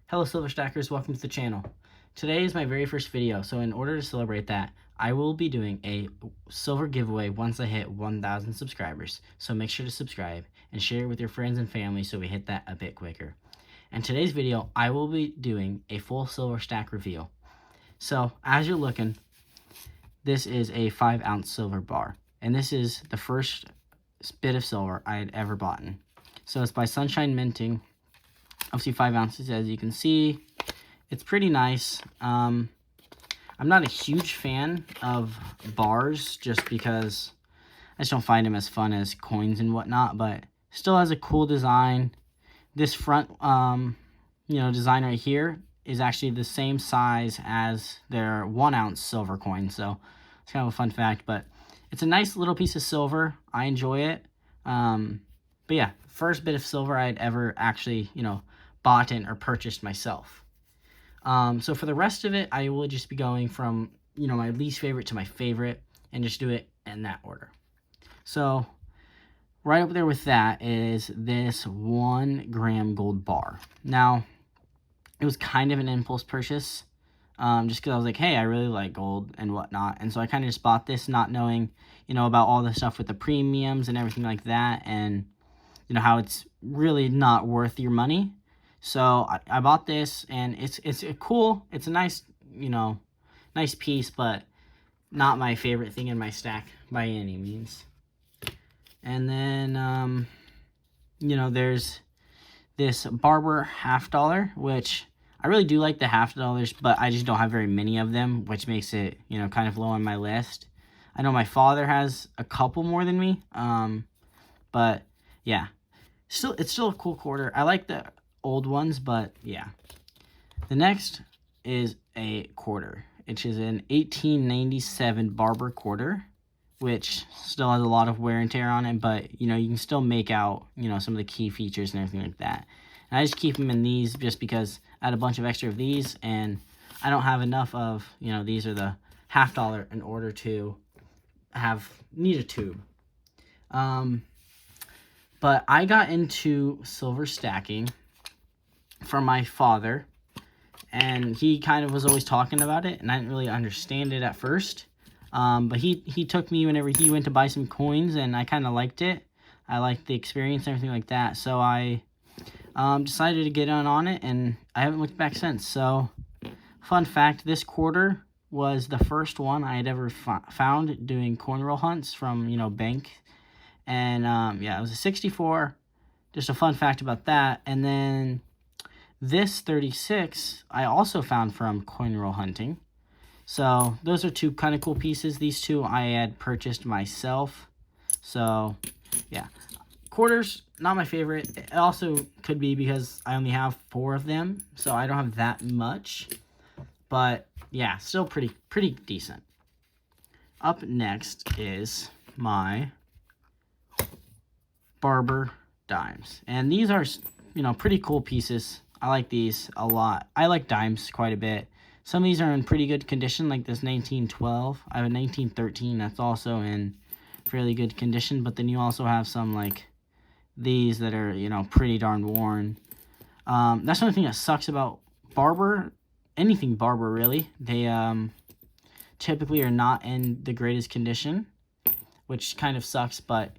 Hello Silver Stackers, welcome to the channel. Today is my very first video, so in order to celebrate that, I will be doing a silver giveaway once I hit 1,000 subscribers. So make sure to subscribe and share it with your friends and family so we hit that a bit quicker. In today's video, I will be doing a full silver stack reveal. So as you're looking, this is a 5-ounce silver bar, and this is the first bit of silver I had ever bought. So it's by Sunshine Minting. Obviously 5 ounces, as you can see. It's pretty nice. I'm not a huge fan of bars just because I just don't find them as fun as coins and whatnot, but still has a cool design. This front design right here is actually the same size as their 1 ounce silver coin, so it's kind of a fun fact. But it's a nice little piece of silver. I enjoy it. But yeah, first bit of silver I'd ever actually bought in or purchased myself. So for the rest of it, I will just be going from my least favorite to my favorite and just do it in that order. So right up there with that is this 1 gram gold bar. Now it was kind of an impulse purchase, just because I was like, hey, I really like gold and whatnot, and so I kind of just bought this not knowing about all the stuff with the premiums and everything like that, and how it's really not worth your money. So I bought this, and it's a nice nice piece, but not my favorite thing in my stack by any means. And then there's this Barber $50, which I really do like the $50, but I just don't have very many of them, which makes it kind of low on my list. I know my father has a couple more than me, but yeah, it's still a cool quarter. I like the old ones, but yeah. The next is a quarter, which is an 1897 Barber quarter, which still has a lot of wear and tear on it, but you can still make out some of the key features and everything like that. And I just keep them in these just because I had a bunch of extra of these, and I don't have enough of these are the $50 in order to need a tube. But I got into silver stacking from my father, and he kind of was always talking about it, and I didn't really understand it at first. But he took me whenever he went to buy some coins, and I kind of liked it. I liked the experience and everything like that, so I decided to get on it, and I haven't looked back since. So, fun fact, this quarter was the first one I had ever found doing coin roll hunts from, bank. And, yeah, it was a 64. Just a fun fact about that. And then this 36 I also found from coin roll hunting. So those are two kind of cool pieces. These two I had purchased myself. So, yeah. Quarters, not my favorite. It also could be because I only have 4 of them, so I don't have that much. But, yeah, still pretty decent. Up next is my Barber dimes, and these are pretty cool pieces. I like these a lot. I like dimes quite a bit. Some of these are in pretty good condition, like this 1912. I have a 1913 that's also in fairly good condition, but then you also have some like these that are pretty darn worn. That's the only thing that sucks about Barber, anything Barber really. They typically are not in the greatest condition, which kind of sucks, but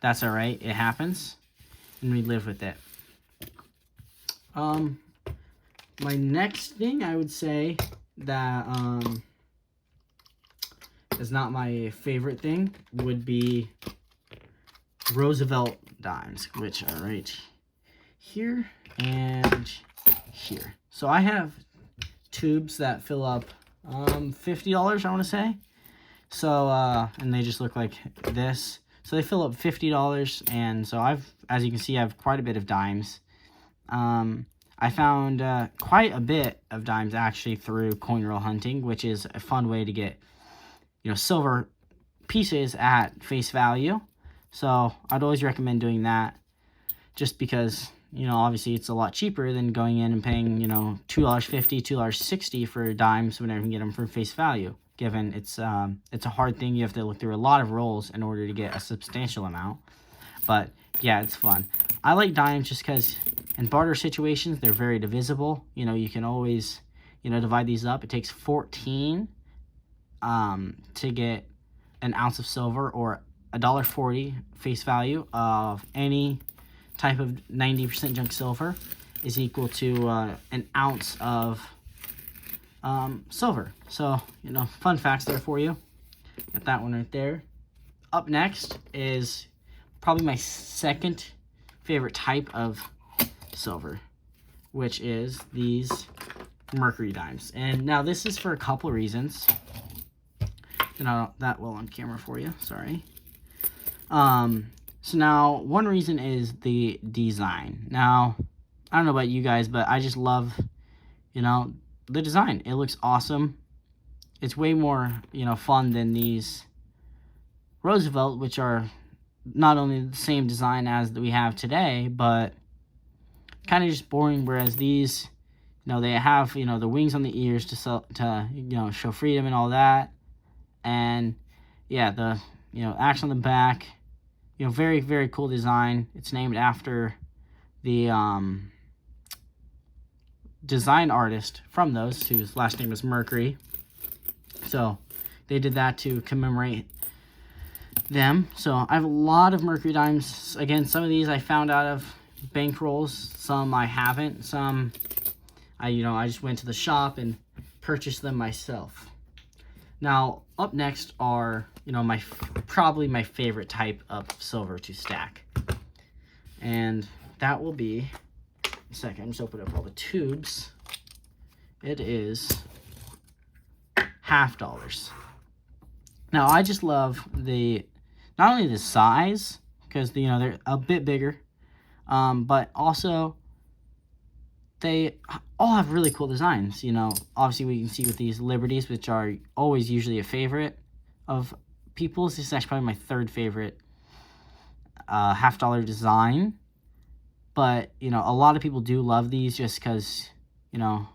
that's all right. It happens, and we live with it. My next thing I would say that is not my favorite thing would be Roosevelt dimes, which are right here and here. So I have tubes that fill up $50, I want to say. So and they just look like this. So they fill up $50, and so as you can see, I have quite a bit of dimes. I found quite a bit of dimes actually through coin roll hunting, which is a fun way to get silver pieces at face value. So I'd always recommend doing that, just because obviously it's a lot cheaper than going in and paying $2.50, $2.60 for dimes whenever you can get them for face value. Given it's a hard thing, you have to look through a lot of rolls in order to get a substantial amount. But yeah, it's fun. I like dimes just because in barter situations, they're very divisible. You know, you can always, you know, divide these up. It takes 14 to get an ounce of silver, or $1.40 face value of any type of 90% junk silver is equal to an ounce of silver. So, you know, fun facts there for you. Got that one right there. Up next is probably my second favorite type of silver, which is these Mercury dimes. And now this is for a couple of reasons. You know, that well on camera for you, sorry. So now one reason is the design. Now, I don't know about you guys, but I just love, you know, the design. It looks awesome. It's way more, you know, fun than these Roosevelt, which are not only the same design as that we have today, but kind of just boring. Whereas these, you know, they have, you know, the wings on the ears to you know, show freedom and all that. And yeah, the, you know, action on the back, you know, very, very cool design. It's named after the design artist from those, whose last name was Mercury. So they did that to commemorate them. So I have a lot of Mercury dimes. Again, some of these I found out of bankrolls, some I haven't, some I just went to the shop and purchased them myself. Now, up next are, you know, probably my favorite type of silver to stack. And that will be, a second, I'm just opening up all the tubes. It is $half. Now, I just love not only the size, because, you know, they're a bit bigger, but also they all have really cool designs. You know, obviously we can see with these Liberties, which are always usually a favorite of people's. This is actually probably my third favorite $half design. But, you know, a lot of people do love these just because, you know,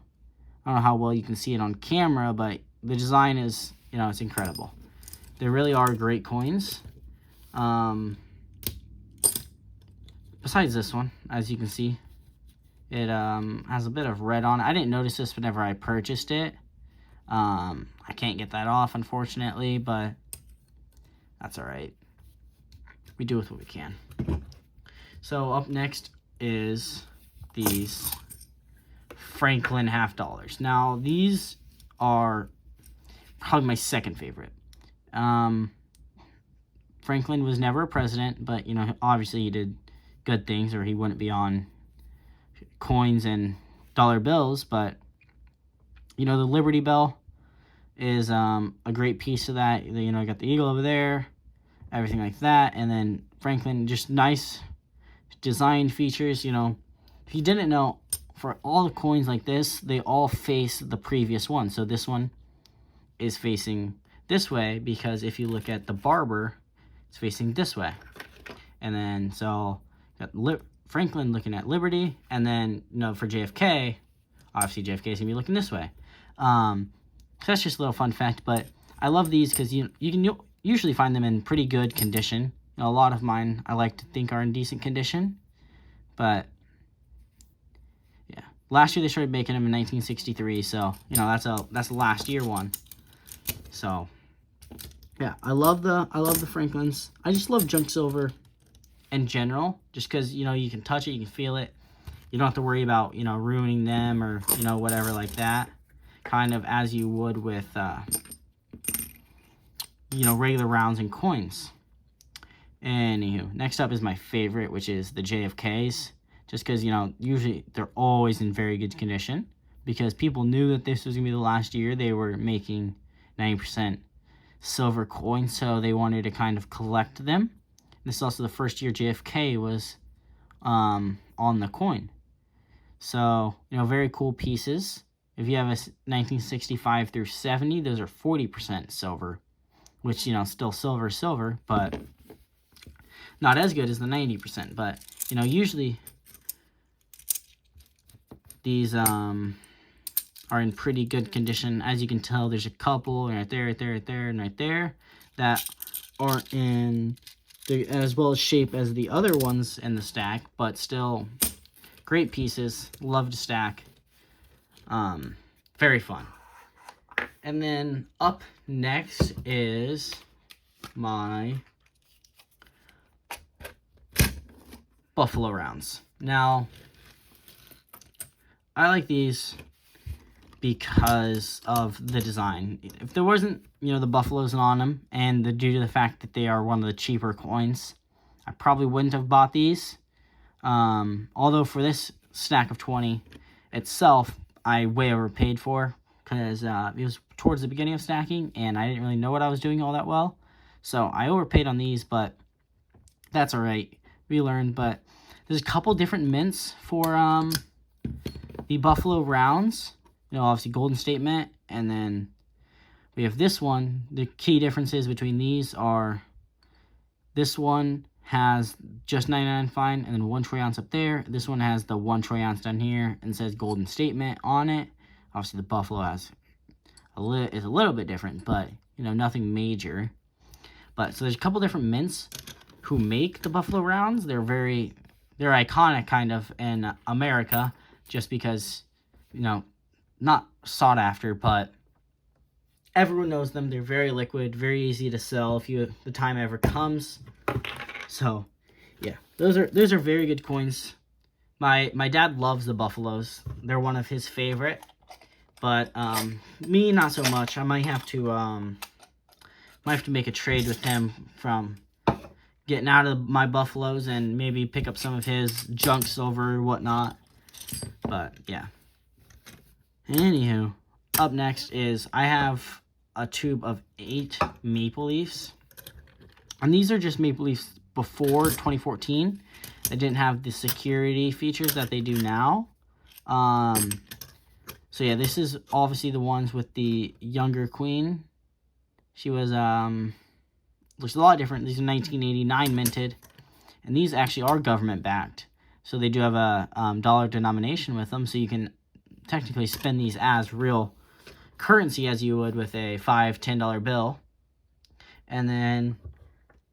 I don't know how well you can see it on camera, but the design is, you know, it's incredible. They really are great coins. Besides this one, as you can see, it has a bit of red on it. I didn't notice this whenever I purchased it. I can't get that off, unfortunately, but that's all right. We do with what we can. So up next is these Franklin $half. Now, these are probably my second favorite. Franklin was never a president, but, you know, obviously he did good things, or he wouldn't be on coins and dollar bills. But, you know, the Liberty Bell is a great piece of that. You know, I got the eagle over there, everything like that. And then Franklin, just nice design features. You know, if you didn't know, for all the coins like this, they all face the previous one. So this one is facing this way, because if you look at the Barber, it's facing this way. And then, so got Franklin looking at Liberty, and then, you know, for JFK, obviously JFK is gonna be looking this way. So that's just a little fun fact. But I love these because you can usually find them in pretty good condition. You know, a lot of mine I like to think are in decent condition, but yeah, last year they started making them in 1963. So, you know, that's the last year one. So yeah, I love the Franklins. I just love junk silver in general, just because, you know, you can touch it, you can feel it. You don't have to worry about, you know, ruining them, or, you know, whatever like that. Kind of as you would with, you know, regular rounds and coins. Anywho, next up is my favorite, which is the JFKs. Just because, you know, usually they're always in very good condition, because people knew that this was going to be the last year they were making 90% silver coins, so they wanted to kind of collect them. This is also the first year JFK was on the coin. So, you know, very cool pieces. If you have a 1965 through 70, those are 40% silver, which, you know, still silver, but not as good as the 90%. But, you know, usually these are in pretty good condition. As you can tell, there's a couple right there, and right there that are in They're as well as shape as the other ones in the stack, but still great pieces. Love to stack. Very fun. And then up next is my Buffalo rounds. Now, I like these because of the design. If there wasn't, the buffaloes on them, and due to the fact that they are one of the cheaper coins, I probably wouldn't have bought these. Although for this stack of 20 itself, I way overpaid for, because it was towards the beginning of stacking, and I didn't really know what I was doing all that well. So I overpaid on these, but that's alright. We learned, but there's a couple different mints for the Buffalo rounds. Obviously Golden State Mint, and then we have this one. The key differences between these are this one has just 99 fine and then 1 troy ounce up there. This one has the 1 troy ounce down here and says Golden State Mint on it. Obviously the Buffalo is a little bit different, but nothing major. But so there's a couple different mints who make the Buffalo rounds. They're iconic kind of in America, just because not sought after, but everyone knows them. They're very liquid, very easy to sell if the time ever comes. So yeah, those are very good coins. My dad loves the Buffaloes. They're one of his favorite, but me not so much. I might have to make a trade with him from getting out of my Buffaloes and maybe pick up some of his junk silver or whatnot. But yeah. Anywho, up next is I have a tube of 8 Maple Leafs. And these are just Maple Leafs before 2014. They didn't have the security features that they do now. So yeah, this is obviously the ones with the younger queen. She was, looks a lot different. These are 1989 minted. And these actually are government backed. So they do have a dollar denomination with them, so you can technically spend these as real currency as you would with a $5, $10 bill. And then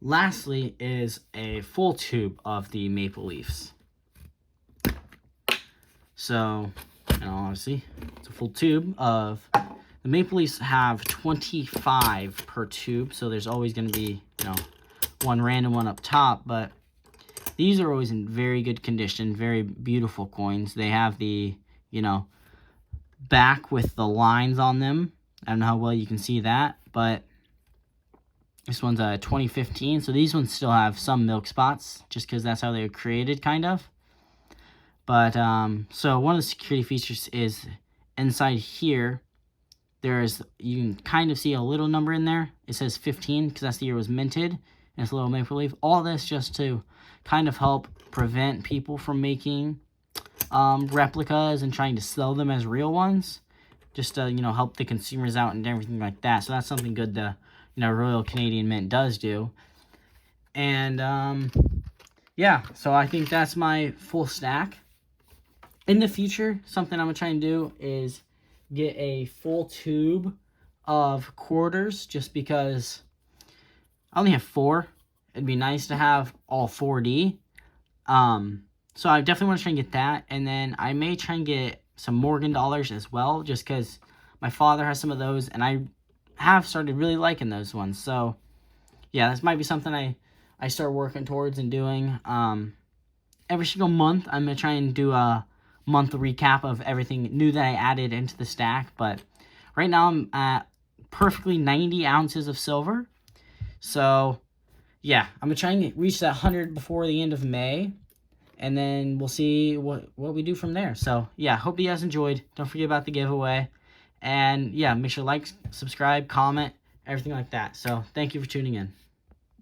lastly is a full tube of the Maple Leafs. So, obviously, it's a full tube of the Maple Leafs. Have 25 per tube, so there's always going to be, one random one up top, but these are always in very good condition, very beautiful coins. They have the, back with the lines on them. I don't know how well you can see that, but this one's a 2015, so these ones still have some milk spots, just because that's how they were created, kind of. But, so one of the security features is inside here, you can kind of see a little number in there. It says 15, because that's the year it was minted, and it's a little maple leaf. All this just to kind of help prevent people from making replicas and trying to sell them as real ones, just to help the consumers out and everything like that. So that's something good the Royal Canadian Mint does do. And yeah, so I think that's my full stack. In the future, something I'm gonna try and do is get a full tube of quarters, just because I only have 4. It'd be nice to have all 4D. So I definitely want to try and get that. And then I may try and get some Morgan dollars as well, just because my father has some of those, and I have started really liking those ones. So yeah, this might be something I start working towards and doing. Every single month, I'm going to try and do a month recap of everything new that I added into the stack. But right now, I'm at perfectly 90 ounces of silver. So yeah, I'm going to try and reach that 100 before the end of May. And then we'll see what we do from there. So yeah, hope you guys enjoyed. Don't forget about the giveaway. And yeah, make sure to like, subscribe, comment, everything like that. So thank you for tuning in.